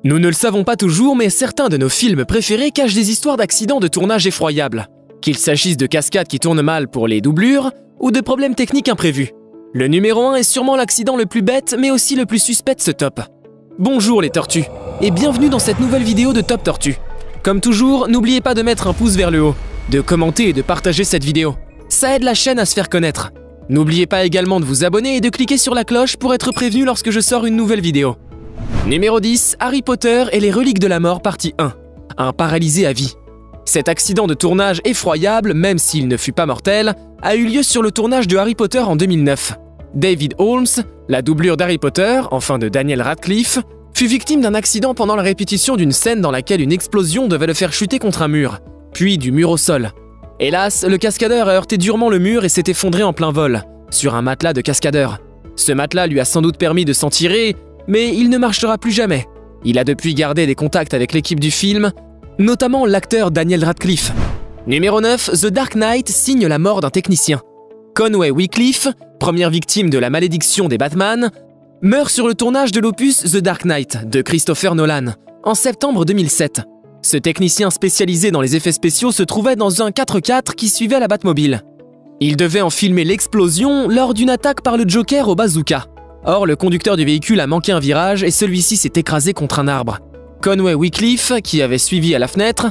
Nous ne le savons pas toujours, mais certains de nos films préférés cachent des histoires d'accidents de tournage effroyables. Qu'il s'agisse de cascades qui tournent mal pour les doublures, ou de problèmes techniques imprévus. Le numéro 1 est sûrement l'accident le plus bête, mais aussi le plus suspect de ce top. Bonjour les tortues, et bienvenue dans cette nouvelle vidéo de Top Tortue. Comme toujours, n'oubliez pas de mettre un pouce vers le haut, de commenter et de partager cette vidéo. Ça aide la chaîne à se faire connaître. N'oubliez pas également de vous abonner et de cliquer sur la cloche pour être prévenu lorsque je sors une nouvelle vidéo. Numéro 10, Harry Potter et les reliques de la mort partie 1. Un paralysé à vie. Cet accident de tournage effroyable, même s'il ne fut pas mortel, a eu lieu sur le tournage de Harry Potter en 2009. David Holmes, la doublure d'Harry Potter, enfin de Daniel Radcliffe, fut victime d'un accident pendant la répétition d'une scène dans laquelle une explosion devait le faire chuter contre un mur, puis du mur au sol. Hélas, le cascadeur a heurté durement le mur et s'est effondré en plein vol, sur un matelas de cascadeur. Ce matelas lui a sans doute permis de s'en tirer, mais il ne marchera plus jamais. Il a depuis gardé des contacts avec l'équipe du film, notamment l'acteur Daniel Radcliffe. Numéro 9, The Dark Knight signe la mort d'un technicien. Conway Wycliffe, première victime de la malédiction des Batman, meurt sur le tournage de l'opus The Dark Knight de Christopher Nolan, en septembre 2007. Ce technicien spécialisé dans les effets spéciaux se trouvait dans un 4x4 qui suivait la Batmobile. Il devait en filmer l'explosion lors d'une attaque par le Joker au bazooka. Or, le conducteur du véhicule a manqué un virage et celui-ci s'est écrasé contre un arbre. Conway Wycliffe, qui avait suivi à la fenêtre,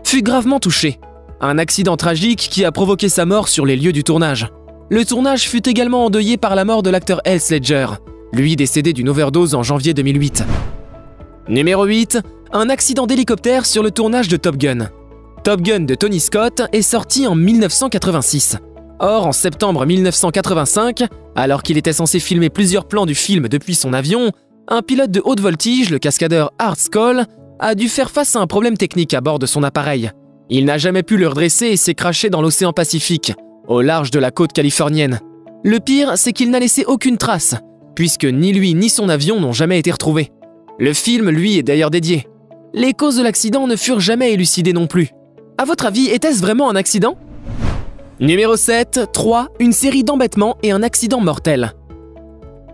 fut gravement touché. Un accident tragique qui a provoqué sa mort sur les lieux du tournage. Le tournage fut également endeuillé par la mort de l'acteur Heath Ledger, lui décédé d'une overdose en janvier 2008. Numéro 8, un accident d'hélicoptère sur le tournage de Top Gun. Top Gun de Tony Scott est sorti en 1986. Or, en septembre 1985, alors qu'il était censé filmer plusieurs plans du film depuis son avion, un pilote de haute voltige, le cascadeur Art Skoll, a dû faire face à un problème technique à bord de son appareil. Il n'a jamais pu le redresser et s'est crashé dans l'océan Pacifique, au large de la côte californienne. Le pire, c'est qu'il n'a laissé aucune trace, puisque ni lui ni son avion n'ont jamais été retrouvés. Le film, lui, est d'ailleurs dédié. Les causes de l'accident ne furent jamais élucidées non plus. À votre avis, était-ce vraiment un accident ? Numéro 7, 3, une série d'embêtements et un accident mortel.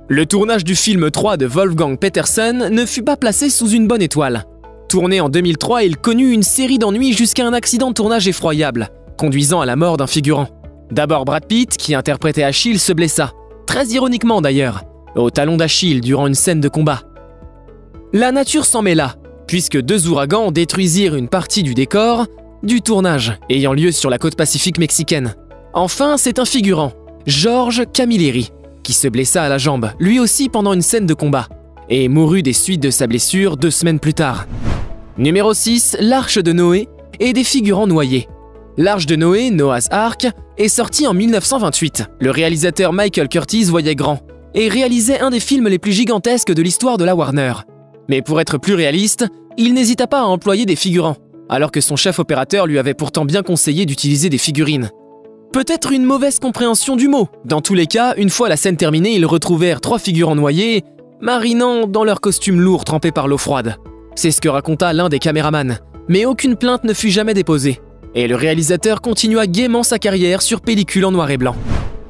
Le tournage du film 3 de Wolfgang Petersen ne fut pas placé sous une bonne étoile. Tourné en 2003, il connut une série d'ennuis jusqu'à un accident de tournage effroyable, conduisant à la mort d'un figurant. D'abord Brad Pitt, qui interprétait Achille, se blessa, très ironiquement d'ailleurs, au talon d'Achille durant une scène de combat. La nature s'en mêla, puisque deux ouragans détruisirent une partie du décor du tournage, ayant lieu sur la côte pacifique mexicaine. Enfin, c'est un figurant, George Camilleri, qui se blessa à la jambe, lui aussi pendant une scène de combat, et mourut des suites de sa blessure 2 semaines plus tard. Numéro 6, l'Arche de Noé et des figurants noyés. L'Arche de Noé, Noah's Ark, est sortie en 1928. Le réalisateur Michael Curtiz voyait grand, et réalisait un des films les plus gigantesques de l'histoire de la Warner. Mais pour être plus réaliste, il n'hésita pas à employer des figurants, alors que son chef opérateur lui avait pourtant bien conseillé d'utiliser des figurines. Peut-être une mauvaise compréhension du mot. Dans tous les cas, une fois la scène terminée, ils retrouvèrent 3 figurants noyés, marinant dans leurs costumes lourds trempés par l'eau froide. C'est ce que raconta l'un des caméramans, mais aucune plainte ne fut jamais déposée. Et le réalisateur continua gaiement sa carrière sur pellicule en noir et blanc.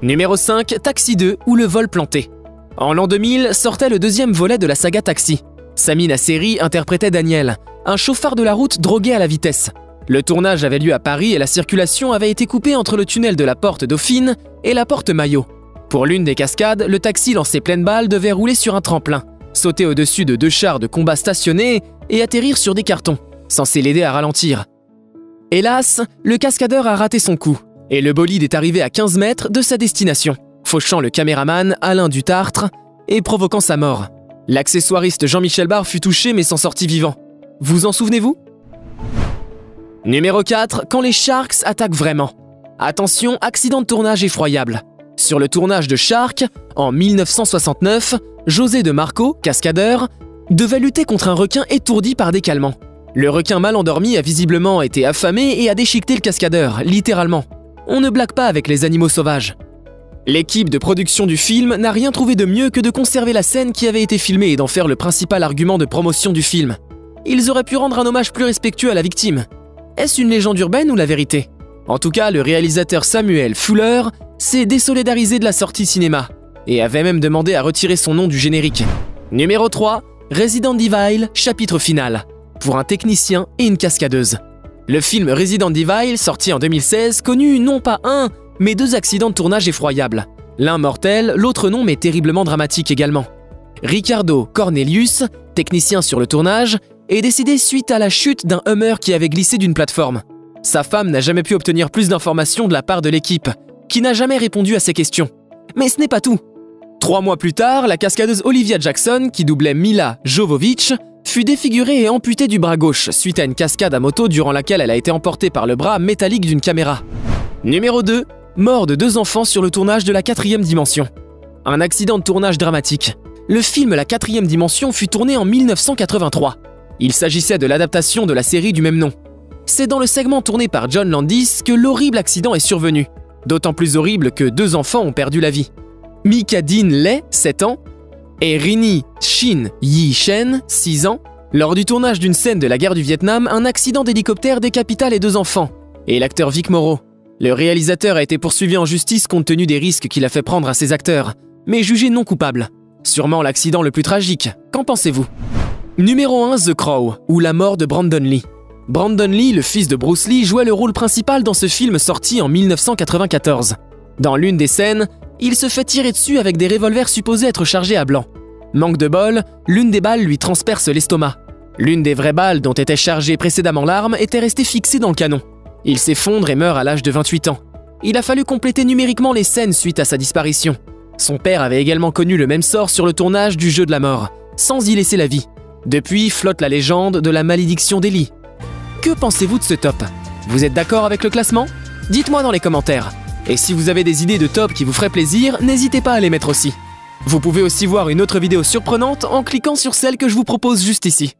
Numéro 5, Taxi 2 ou le vol planté. En l'an 2000 sortait le 2e volet de la saga Taxi. Sami Nasseri interprétait Daniel, un chauffard de la route drogué à la vitesse. Le tournage avait lieu à Paris et la circulation avait été coupée entre le tunnel de la Porte Dauphine et la Porte Maillot. Pour l'une des cascades, le taxi lancé pleine balle devait rouler sur un tremplin, sauter au-dessus de 2 chars de combat stationnés et atterrir sur des cartons, censés l'aider à ralentir. Hélas, le cascadeur a raté son coup, et le bolide est arrivé à 15 mètres de sa destination, fauchant le caméraman Alain Dutartre et provoquant sa mort. L'accessoiriste Jean-Michel Barr fut touché mais s'en sortit vivant. Vous en souvenez-vous ? Numéro 4, quand les Sharks attaquent vraiment. Attention, accident de tournage effroyable. Sur le tournage de Shark, en 1969, José de Marco, cascadeur, devait lutter contre un requin étourdi par des calmants. Le requin mal endormi a visiblement été affamé et a déchiqueté le cascadeur, littéralement. On ne blague pas avec les animaux sauvages. L'équipe de production du film n'a rien trouvé de mieux que de conserver la scène qui avait été filmée et d'en faire le principal argument de promotion du film. Ils auraient pu rendre un hommage plus respectueux à la victime. Est-ce une légende urbaine ou la vérité ? En tout cas, le réalisateur Samuel Fuller s'est désolidarisé de la sortie cinéma et avait même demandé à retirer son nom du générique. Numéro 3, Resident Evil, chapitre final, pour un technicien et une cascadeuse. Le film Resident Evil, sorti en 2016, connut non pas un, mais 2 accidents de tournage effroyables. L'un mortel, l'autre non mais terriblement dramatique également. Ricardo Cornelius, technicien sur le tournage, est décédé suite à la chute d'un Hummer qui avait glissé d'une plateforme. Sa femme n'a jamais pu obtenir plus d'informations de la part de l'équipe, qui n'a jamais répondu à ses questions. Mais ce n'est pas tout. 3 mois plus tard, la cascadeuse Olivia Jackson, qui doublait Mila Jovovich, fut défigurée et amputée du bras gauche suite à une cascade à moto durant laquelle elle a été emportée par le bras métallique d'une caméra. Numéro 2. Mort de 2 enfants sur le tournage de La 4e dimension. Un accident de tournage dramatique. Le film La 4e dimension fut tourné en 1983. Il s'agissait de l'adaptation de la série du même nom. C'est dans le segment tourné par John Landis que l'horrible accident est survenu. D'autant plus horrible que 2 enfants ont perdu la vie. Mika Dean Lee, 7 ans, et Rini Shin Yi Shen, 6 ans. Lors du tournage d'une scène de la guerre du Vietnam, un accident d'hélicoptère décapita les 2 enfants, et l'acteur Vic Morrow. Le réalisateur a été poursuivi en justice compte tenu des risques qu'il a fait prendre à ses acteurs, mais jugé non coupable. Sûrement l'accident le plus tragique. Qu'en pensez-vous? Numéro 1, The Crow, ou la mort de Brandon Lee. Brandon Lee, le fils de Bruce Lee, jouait le rôle principal dans ce film sorti en 1994. Dans l'une des scènes, il se fait tirer dessus avec des revolvers supposés être chargés à blanc. Manque de bol, l'une des balles lui transperce l'estomac. L'une des vraies balles dont était chargée précédemment l'arme était restée fixée dans le canon. Il s'effondre et meurt à l'âge de 28 ans. Il a fallu compléter numériquement les scènes suite à sa disparition. Son père avait également connu le même sort sur le tournage du Jeu de la mort, sans y laisser la vie. Depuis flotte la légende de la malédiction d'Eli. Que pensez-vous de ce top? Vous êtes d'accord avec le classement? Dites-moi dans les commentaires. Et si vous avez des idées de top qui vous feraient plaisir, n'hésitez pas à les mettre aussi. Vous pouvez aussi voir une autre vidéo surprenante en cliquant sur celle que je vous propose juste ici.